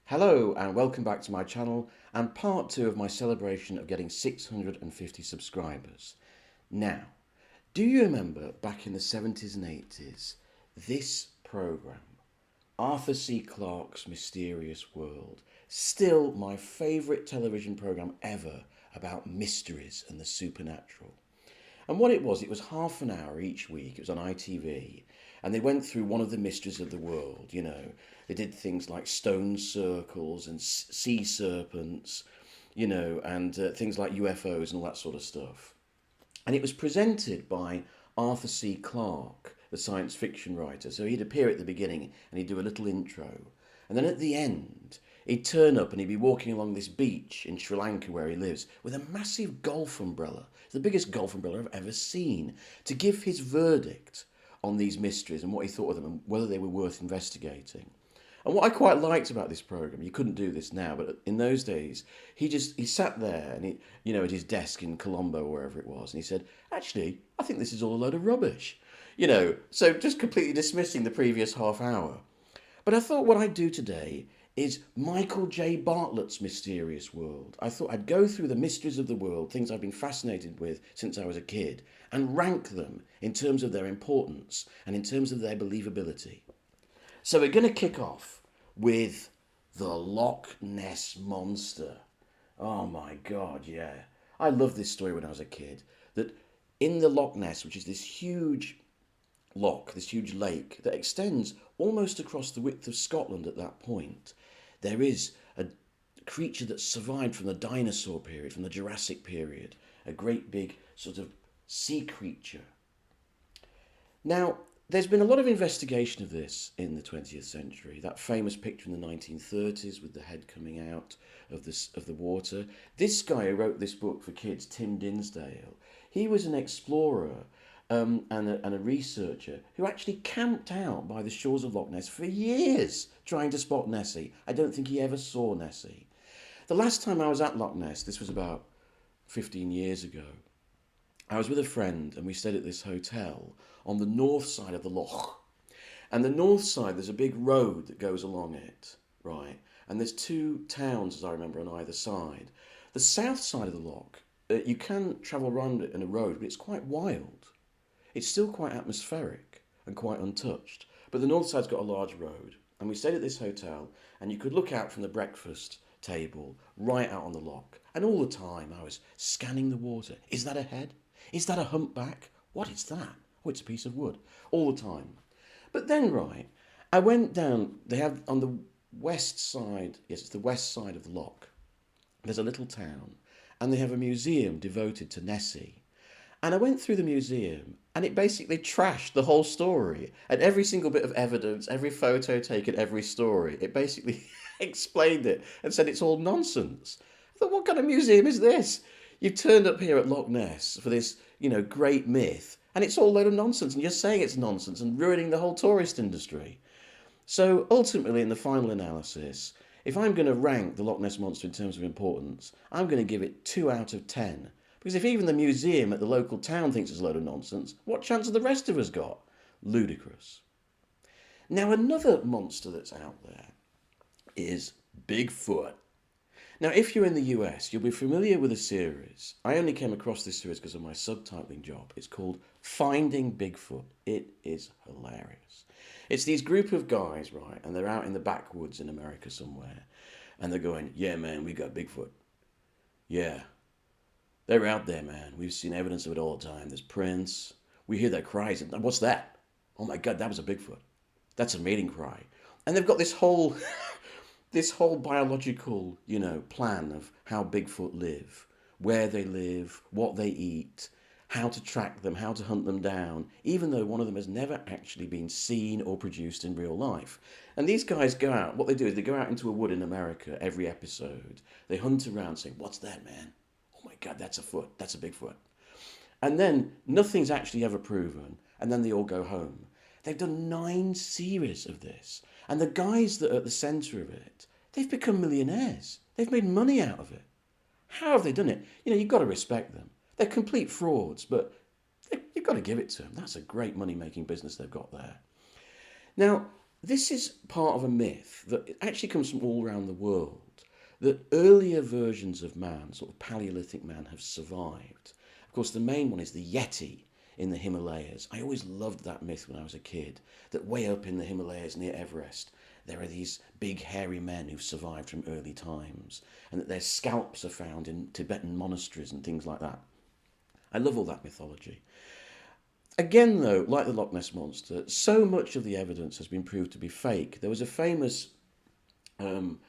Hello and welcome back to my channel and part 2 of my celebration of getting 650 subscribers. Now, do you remember back in the 70s and 80s, this programme, Arthur C Clarke's Mysterious World, still my favourite television programme ever about mysteries and the supernatural. And what it was half an hour each week. It was on ITV. And they went through one of the mysteries of the world. They did things like stone circles and sea serpents, and things like UFOs and all that sort of stuff. And it was presented by Arthur C Clarke, the science fiction writer. So he'd appear at the beginning and he'd do a little intro. And then at the end, he'd turn up and he'd be walking along this beach in Sri Lanka where he lives with a massive golf umbrella. It's the biggest golf umbrella I've ever seen, to give his verdict on these mysteries and what he thought of them and whether they were worth investigating. And what I quite liked about this program, you couldn't do this now, but in those days, he sat there and at his desk in Colombo or wherever it was, and he said, "Actually, I think this is all a load of rubbish." So just completely dismissing the previous half hour. But I thought what I'd do today is Michael J. Bartlett's Mysterious World. I thought I'd go through the mysteries of the world, things I've been fascinated with since I was a kid, and rank them in terms of their importance and in terms of their believability. So we're going to kick off with the Loch Ness Monster. Oh my God, yeah. I loved this story when I was a kid. That in the Loch Ness, which is this huge loch, this huge lake that extends almost across the width of Scotland at that point, there is a creature that survived from the dinosaur period, from the Jurassic period, a great big sort of sea creature. Now, there's been a lot of investigation of this in the 20th century. That famous picture in the 1930s with the head coming out of the water. This guy who wrote this book for kids, Tim Dinsdale, he was an explorer and a researcher who actually camped out by the shores of Loch Ness for years trying to spot Nessie. I don't think he ever saw Nessie. The last time I was at Loch Ness, this was about 15 years ago, I was with a friend and we stayed at this hotel on the north side of the Loch. And the north side, there's a big road that goes along it, right? And there's two towns, as I remember, on either side. The south side of the Loch, you can travel around it in a road, but it's quite wild. It's still quite atmospheric and quite untouched. But the north side's got a large road. And we stayed at this hotel and you could look out from the breakfast table right out on the Loch. And all the time I was scanning the water. Is that a head? Is that a humpback? What is that? Oh, it's a piece of wood. All the time. But then, right, I went down. They have on the west side, yes, it's the west side of the Loch. There's a little town. And they have a museum devoted to Nessie. And I went through the museum and it basically trashed the whole story. And every single bit of evidence, every photo taken, every story, it basically explained it and said it's all nonsense. I thought, what kind of museum is this? You've turned up here at Loch Ness for this, great myth, and it's all a load of nonsense, and you're saying it's nonsense and ruining the whole tourist industry. So ultimately, in the final analysis, if I'm going to rank the Loch Ness Monster in terms of importance, I'm going to give it 2 out of 10. Because if even the museum at the local town thinks it's a load of nonsense, what chance have the rest of us got? Ludicrous. Now, another monster that's out there is Bigfoot. Now, if you're in the US, you'll be familiar with a series. I only came across this series because of my subtitling job. It's called Finding Bigfoot. It is hilarious. It's these group of guys, right, and they're out in the backwoods in America somewhere, and they're going, "Yeah, man, we got Bigfoot. Yeah, they're out there, man. We've seen evidence of it all the time. There's prints. We hear their cries. And what's that? Oh my God, that was a Bigfoot. That's a mating cry." And they've got this whole this whole biological, plan of how Bigfoot live, where they live, what they eat, how to track them, how to hunt them down, even though one of them has never actually been seen or produced in real life. And these guys go out, what they do is they go out into a wood in America every episode. They hunt around saying, "What's that, man? Oh my God, that's a foot. That's a Bigfoot." And then nothing's actually ever proven. And then they all go home. They've done 9 series of this. And the guys that are at the centre of it, they've become millionaires. They've made money out of it. How have they done it? You've got to respect them. They're complete frauds, but you've got to give it to them. That's a great money-making business they've got there. Now, This is part of a myth that actually comes from all around the world, that earlier versions of man, sort of Paleolithic man, have survived. Of course, the main one is the Yeti in the Himalayas. I always loved that myth when I was a kid, that way up in the Himalayas near Everest, there are these big hairy men who've survived from early times, and that their scalps are found in Tibetan monasteries and things like that. I love all that mythology. Again, though, like the Loch Ness Monster, so much of the evidence has been proved to be fake. There was a famous home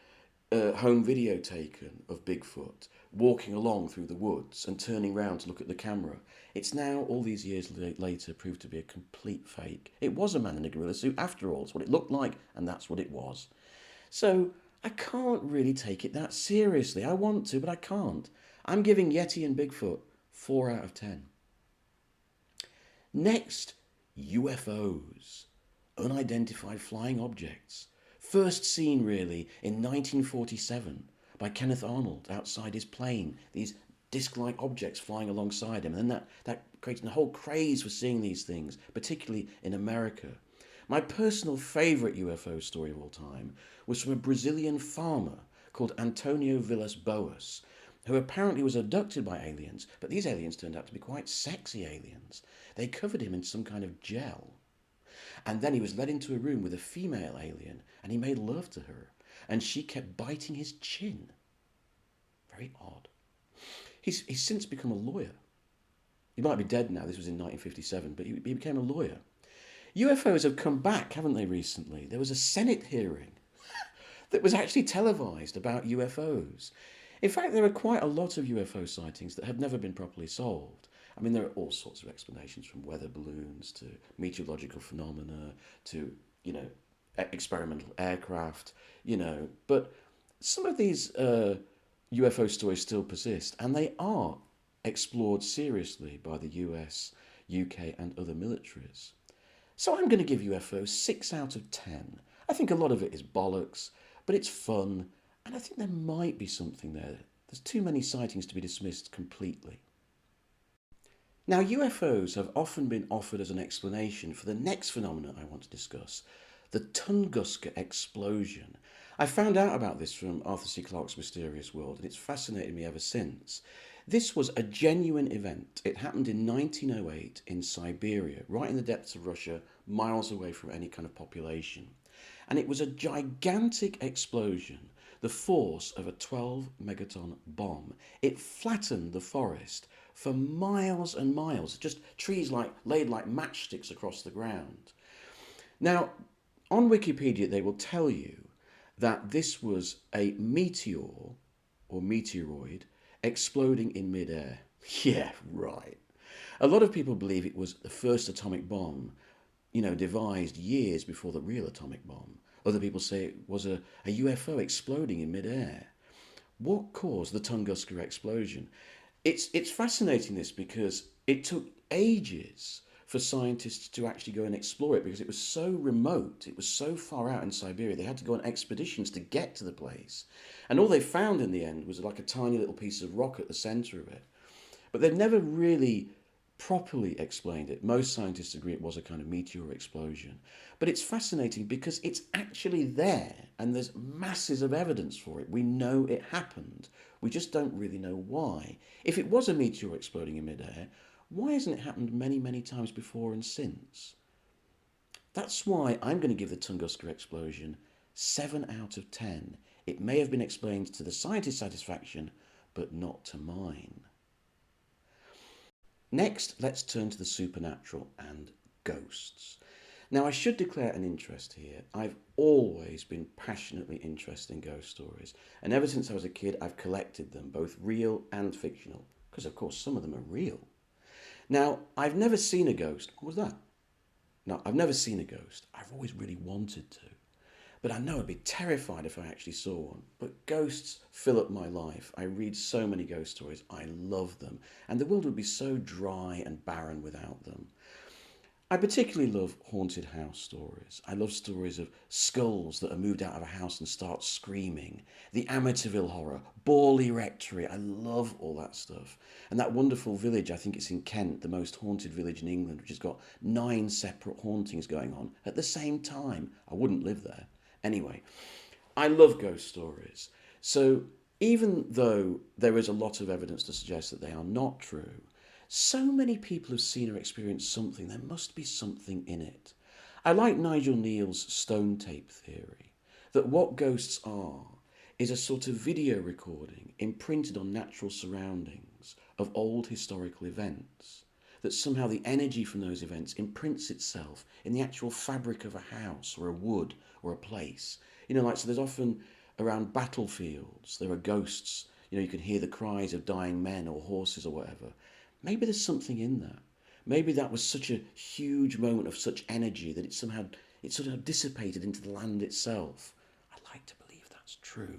video taken of Bigfoot walking along through the woods and turning round to look at the camera. It's now, all these years later, proved to be a complete fake. It was a man in a gorilla suit, after all. It's what it looked like, and that's what it was. So I can't really take it that seriously. I want to, but I can't. I'm giving Yeti and Bigfoot 4 out of 10. Next, UFOs, unidentified flying objects. First seen really in 1947 by Kenneth Arnold outside his plane, these disc-like objects flying alongside him. And then that created a whole craze for seeing these things, particularly in America. My personal favourite UFO story of all time was from a Brazilian farmer called Antonio Villas Boas, who apparently was abducted by aliens, but these aliens turned out to be quite sexy aliens. They covered him in some kind of gel. And then he was led into a room with a female alien, and he made love to her, and she kept biting his chin. Very odd. He's since become a lawyer. He might be dead now, this was in 1957, but he became a lawyer. UFOs have come back, haven't they, recently? There was a Senate hearing that was actually televised about UFOs. In fact, there are quite a lot of UFO sightings that have never been properly solved. I mean, there are all sorts of explanations, from weather balloons to meteorological phenomena to, experimental aircraft, But some of these UFO stories still persist, and they are explored seriously by the US, UK, and other militaries. So I'm going to give UFOs 6 out of 10. I think a lot of it is bollocks, but it's fun, and I think there might be something there. There's too many sightings to be dismissed completely. Now, UFOs have often been offered as an explanation for the next phenomenon I want to discuss, the Tunguska Explosion. I found out about this from Arthur C Clarke's Mysterious World, and it's fascinated me ever since. This was a genuine event. It happened in 1908 in Siberia, right in the depths of Russia, miles away from any kind of population. And it was a gigantic explosion, the force of a 12 megaton bomb. It flattened the forest for miles and miles, just trees laid like matchsticks across the ground. Now, on Wikipedia, they will tell you that this was a meteor or meteoroid exploding in midair. Yeah, right. A lot of people believe it was the first atomic bomb, devised years before the real atomic bomb. Other people say it was a UFO exploding in midair. What caused the Tunguska explosion? It's fascinating, this, because it took ages for scientists to actually go and explore it, because it was so remote, it was so far out in Siberia. They had to go on expeditions to get to the place. And all they found in the end was like a tiny little piece of rock at the centre of it. But they've never really properly explained it. Most scientists agree it was a kind of meteor explosion. But it's fascinating because it's actually there, and there's masses of evidence for it. We know it happened. We just don't really know why. If it was a meteor exploding in midair, why hasn't it happened many, many times before and since? That's why I'm going to give the Tunguska explosion 7 out of 10. It may have been explained to the scientist's satisfaction, but not to mine. Next, let's turn to the supernatural and ghosts. Now, I should declare an interest here. I've always been passionately interested in ghost stories, and ever since I was a kid, I've collected them, both real and fictional, because of course some of them are real. Now, I've never seen a ghost. What was that? No, I've never seen a ghost. I've always really wanted to. But I know I'd be terrified if I actually saw one. But ghosts fill up my life. I read so many ghost stories. I love them. And the world would be so dry and barren without them. I particularly love haunted house stories. I love stories of skulls that are moved out of a house and start screaming. The Amityville horror, Borley Rectory. I love all that stuff. And that wonderful village, I think it's in Kent, the most haunted village in England, which has got 9 separate hauntings going on at the same time. I wouldn't live there. Anyway, I love ghost stories. So even though there is a lot of evidence to suggest that they are not true, so many people have seen or experienced something, there must be something in it. I like Nigel Neal's stone tape theory, that what ghosts are is a sort of video recording imprinted on natural surroundings of old historical events, that somehow the energy from those events imprints itself in the actual fabric of a house or a wood or a place. So there's often around battlefields, there are ghosts, you can hear the cries of dying men or horses or whatever. Maybe there's something in that. Maybe that was such a huge moment of such energy that it sort of dissipated into the land itself. I like to believe that's true.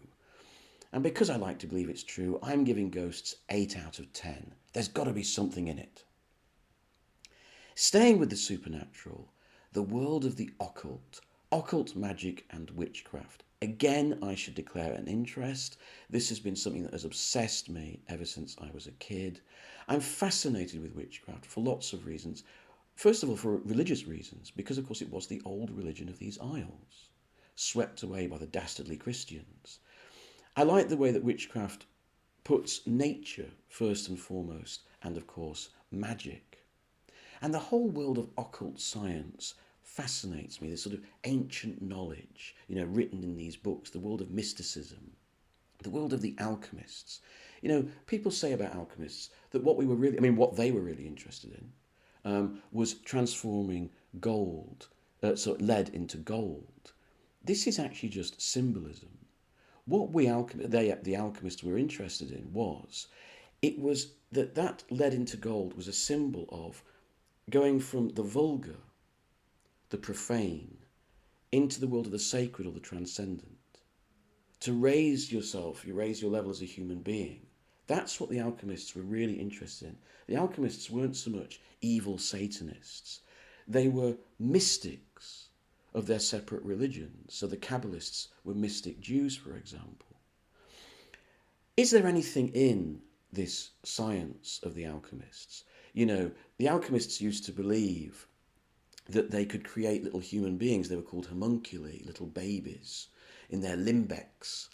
And because I like to believe it's true, I'm giving ghosts 8 out of 10. There's got to be something in it. Staying with the supernatural, the world of the occult, occult magic and witchcraft. Again, I should declare an interest. This has been something that has obsessed me ever since I was a kid. I'm fascinated with witchcraft for lots of reasons. First of all, for religious reasons, because of course it was the old religion of these isles, swept away by the dastardly Christians. I like the way that witchcraft puts nature first and foremost, and of course magic. And the whole world of occult science fascinates me, this sort of ancient knowledge, written in these books, the world of mysticism, the world of the alchemists. People say about alchemists that what they were really interested in was transforming gold, lead into gold. This is actually just symbolism. What the alchemists were interested in was that lead into gold was a symbol of going from the vulgar, the profane, into the world of the sacred or the transcendent. To raise yourself, you raise your level as a human being. That's what the alchemists were really interested in. The alchemists weren't so much evil Satanists. They were mystics of their separate religions. So the Kabbalists were mystic Jews, for example. Is there anything in this science of the alchemists? The alchemists used to believe that they could create little human beings. They were called homunculi, little babies, in their limbex,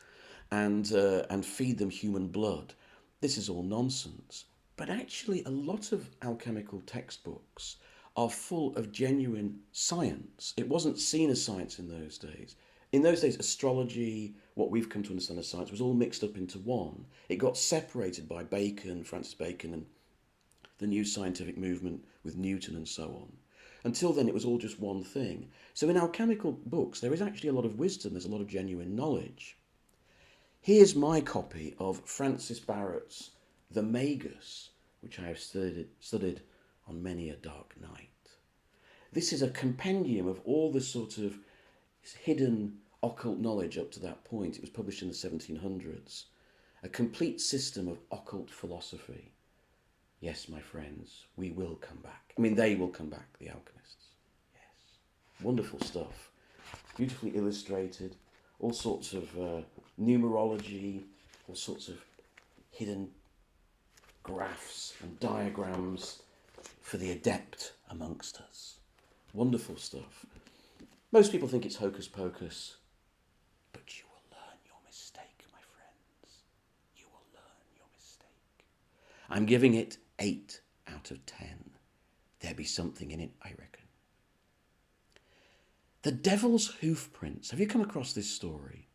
and feed them human blood. This is all nonsense. But actually, a lot of alchemical textbooks are full of genuine science. It wasn't seen as science in those days. In those days, astrology, what we've come to understand as science, was all mixed up into one. It got separated by Francis Bacon, and the new scientific movement with Newton and so on. Until then, it was all just one thing. So in alchemical books, there is actually a lot of wisdom. There's a lot of genuine knowledge. Here's my copy of Francis Barrett's The Magus, which I have studied on many a dark night. This is a compendium of all the sort of hidden occult knowledge up to that point. It was published in the 1700s. A complete system of occult philosophy. Yes, my friends, we will come back. They will come back, the alchemists. Yes. Wonderful stuff. Beautifully illustrated. All sorts of numerology, all sorts of hidden graphs and diagrams for the adept amongst us. Wonderful stuff. Most people think it's hocus pocus, but you will learn your mistake, my friends. You will learn your mistake. I'm giving it 8 out of 10. There be something in it, I reckon. The Devil's Hoof Prints. Have you come across this story?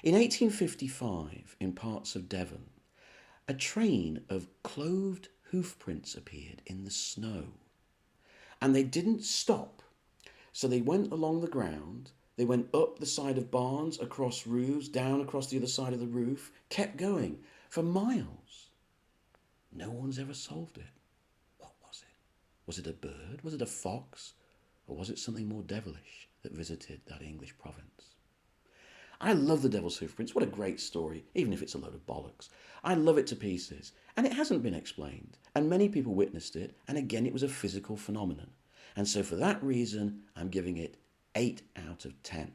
In 1855, in parts of Devon, a train of cloved hoof prints appeared in the snow. And they didn't stop. So they went along the ground, they went up the side of barns, across roofs, down across the other side of the roof, kept going for miles. No one's ever solved it. What was it? Was it a bird? Was it a fox? Or was it something more devilish that visited that English province? I love the Devil's Hoof Prints. What a great story, even if it's a load of bollocks. I love it to pieces. And it hasn't been explained. And many people witnessed it. And again, it was a physical phenomenon. And so for that reason, I'm giving it 8 out of 10.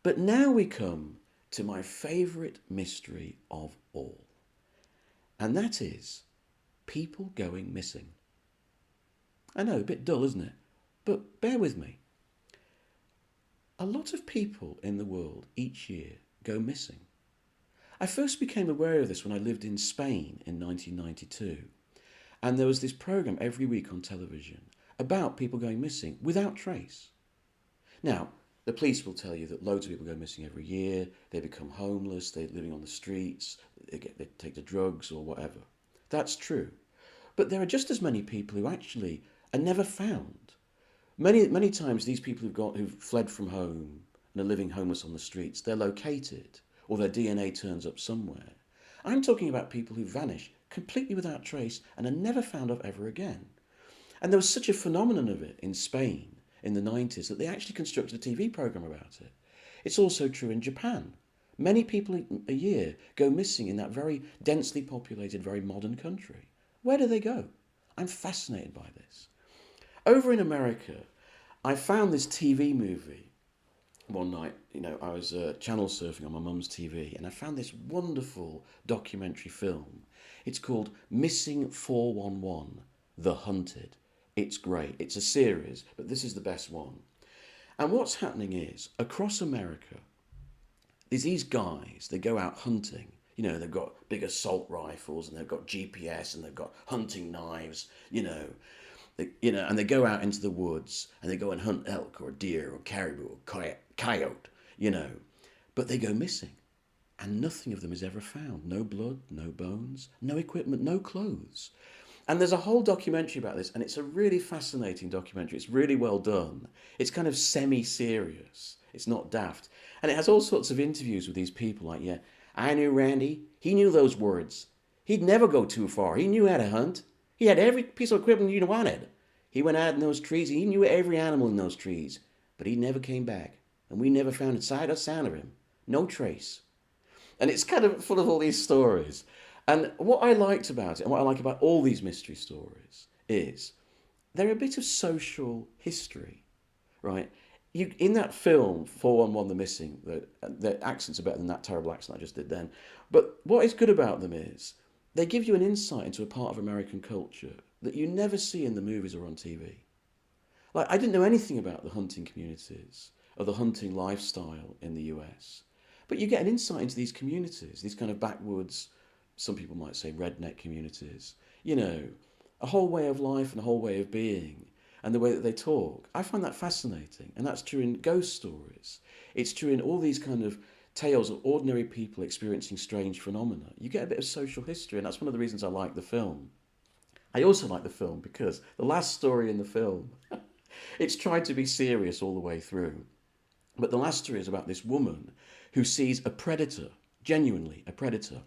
But now we come to my favourite mystery of all. And that is people going missing. I know, a bit dull, isn't it? But bear with me. A lot of people in the world each year go missing. I first became aware of this when I lived in Spain in 1992. And there was this programme every week on television about people going missing without trace. Now, the police will tell you that loads of people go missing every year, they become homeless, they're living on the streets, they take the drugs or whatever. That's true. But there are just as many people who actually are never found. Many times these people who've fled from home and are living homeless on the streets, they're located or their DNA turns up somewhere. I'm talking about people who vanish completely without trace and are never found of ever again. And there was such a phenomenon of it in Spain in the 90s that they actually constructed a TV programme about it. It's also true in Japan. Many people a year go missing in that very densely populated, very modern country. Where do they go? I'm fascinated by this. Over in America, I found this TV movie one night. I was channel surfing on my mum's TV and I found this wonderful documentary film. It's called Missing 411, The Hunted. It's great. It's a series, but this is the best one. And what's happening is, across America, there's these guys, they go out hunting. They've got big assault rifles and they've got GPS and they've got hunting knives, and they go out into the woods and they go and hunt elk or deer or caribou or coyote, but they go missing and nothing of them is ever found. No blood, no bones, no equipment, no clothes. And there's a whole documentary about this, and it's a really fascinating documentary. It's really well done. It's kind of semi-serious. It's not daft. And it has all sorts of interviews with these people like, yeah, I knew Randy. He knew those words. He'd never go too far. He knew how to hunt. He had every piece of equipment you wanted. He went out in those trees. He knew every animal in those trees. But he never came back. And we never found a sight or sound of him. No trace. And it's kind of full of all these stories. And what I liked about it, and what I like about all these mystery stories, is they're a bit of social history, right? In that film, 411 The Missing, the accents are better than that terrible accent I just did then. But what is good about them is they give you an insight into a part of American culture that you never see in the movies or on TV. Like, I didn't know anything about the hunting communities or the hunting lifestyle in the US. But you get an insight into these communities, these kind of backwoods, some people might say redneck communities, a whole way of life and a whole way of being, and the way that they talk. I find that fascinating, and that's true in ghost stories. It's true in all these kind of tales of ordinary people experiencing strange phenomena. You get a bit of social history, and that's one of the reasons I like the film. I also like the film because the last story in the film, it's tried to be serious all the way through. But the last story is about this woman who sees a predator, genuinely a predator,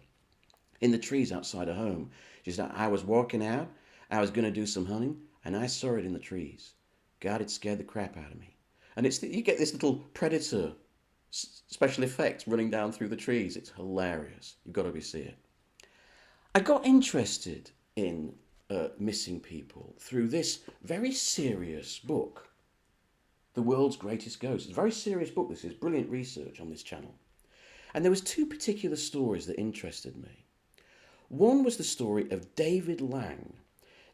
in the trees outside her home. She said, I was walking out, I was going to do some hunting, and I saw it in the trees. God, it scared the crap out of me. And you get this little predator special effects running down through the trees. It's hilarious. You've got to see it. I got interested in missing people through this very serious book, The World's Greatest Ghost. It's a very serious book. This is brilliant research on this channel. And there was two particular stories that interested me. One was the story of David Lang.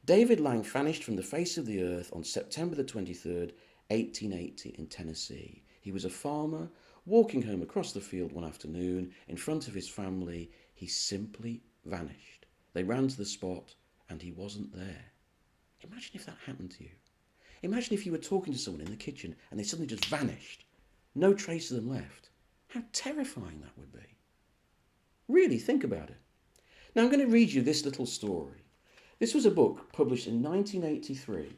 David Lang vanished from the face of the earth on September the 23rd, 1880 in Tennessee. He was a farmer walking home across the field one afternoon in front of his family. He simply vanished. They ran to the spot and he wasn't there. Imagine if that happened to you. Imagine if you were talking to someone in the kitchen and they suddenly just vanished. No trace of them left. How terrifying that would be. Really, think about it. Now I'm going to read you this little story. This was a book published in 1983,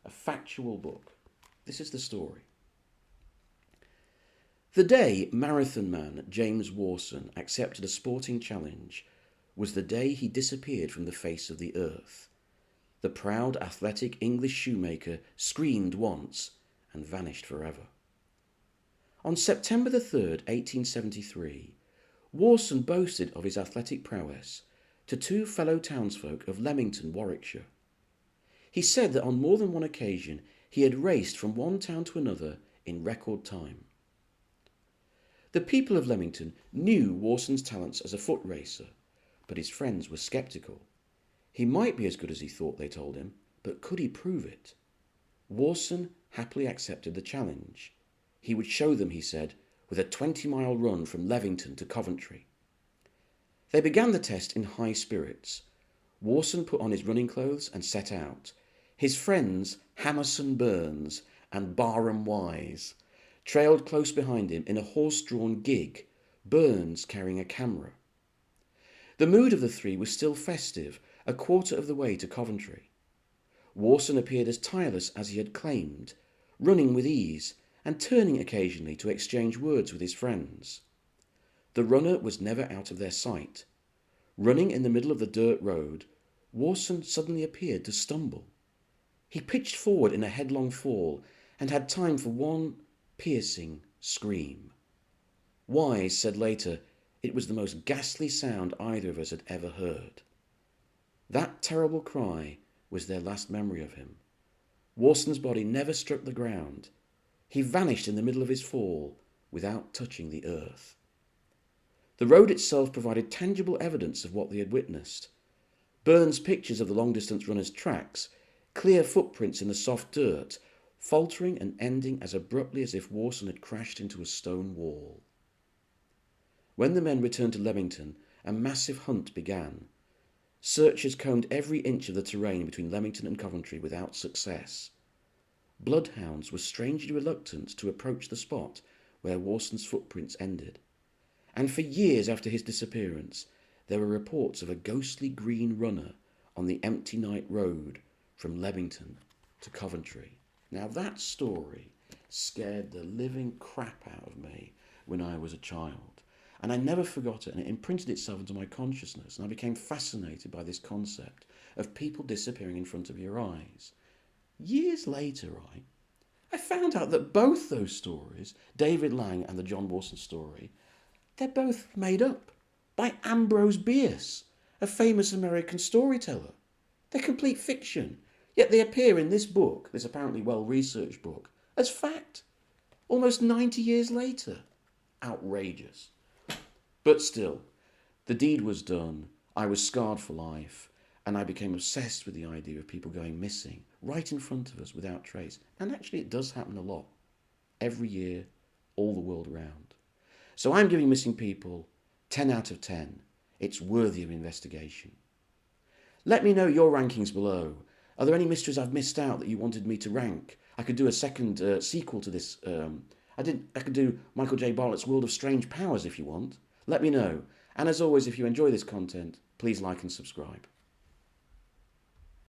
a factual book. This is the story. The day marathon man James Warson accepted a sporting challenge was the day he disappeared from the face of the earth. The proud, athletic English shoemaker screamed once and vanished forever. On September the 3rd, 1873, Warson boasted of his athletic prowess to two fellow townsfolk of Leamington, Warwickshire. He said that on more than one occasion he had raced from one town to another in record time. The people of Leamington knew Warson's talents as a foot racer, but his friends were sceptical. He might be as good as he thought, they told him, but could he prove it? Warson happily accepted the challenge. He would show them, he said, with a 20-mile run from Leamington to Coventry. They began the test in high spirits. Warson put on his running clothes and set out. His friends, Hammerson Burns and Barham Wise, trailed close behind him in a horse-drawn gig, Burns carrying a camera. The mood of the three was still festive, a quarter of the way to Coventry. Warson appeared as tireless as he had claimed, running with ease and turning occasionally to exchange words with his friends. The runner was never out of their sight. Running in the middle of the dirt road, Warson suddenly appeared to stumble. He pitched forward in a headlong fall and had time for one piercing scream. Wise said later it was the most ghastly sound either of us had ever heard. That terrible cry was their last memory of him. Warson's body never struck the ground. He vanished in the middle of his fall without touching the earth. The road itself provided tangible evidence of what they had witnessed. Burns' pictures of the long-distance runner's tracks, clear footprints in the soft dirt, faltering and ending as abruptly as if Warson had crashed into a stone wall. When the men returned to Leamington, a massive hunt began. Searchers combed every inch of the terrain between Leamington and Coventry without success. Bloodhounds were strangely reluctant to approach the spot where Warson's footprints ended. And for years after his disappearance, there were reports of a ghostly green runner on the empty night road from Leamington to Coventry. Now that story scared the living crap out of me when I was a child. And I never forgot it, and it imprinted itself into my consciousness, and I became fascinated by this concept of people disappearing in front of your eyes. Years later, I found out that both those stories, David Lang and the John Warson story, they're both made up by Ambrose Bierce, a famous American storyteller. They're complete fiction, yet they appear in this book, this apparently well-researched book, as fact, almost 90 years later. Outrageous. But still, the deed was done, I was scarred for life, and I became obsessed with the idea of people going missing right in front of us without trace. And actually it does happen a lot, every year, all the world around. So I'm giving missing people 10 out of 10. It's worthy of investigation. Let me know your rankings below. Are there any mysteries I've missed out that you wanted me to rank? I could do a second sequel to this. I could do Michael J. Bartlett's World of Strange Powers if you want. Let me know. And as always, if you enjoy this content, please like and subscribe.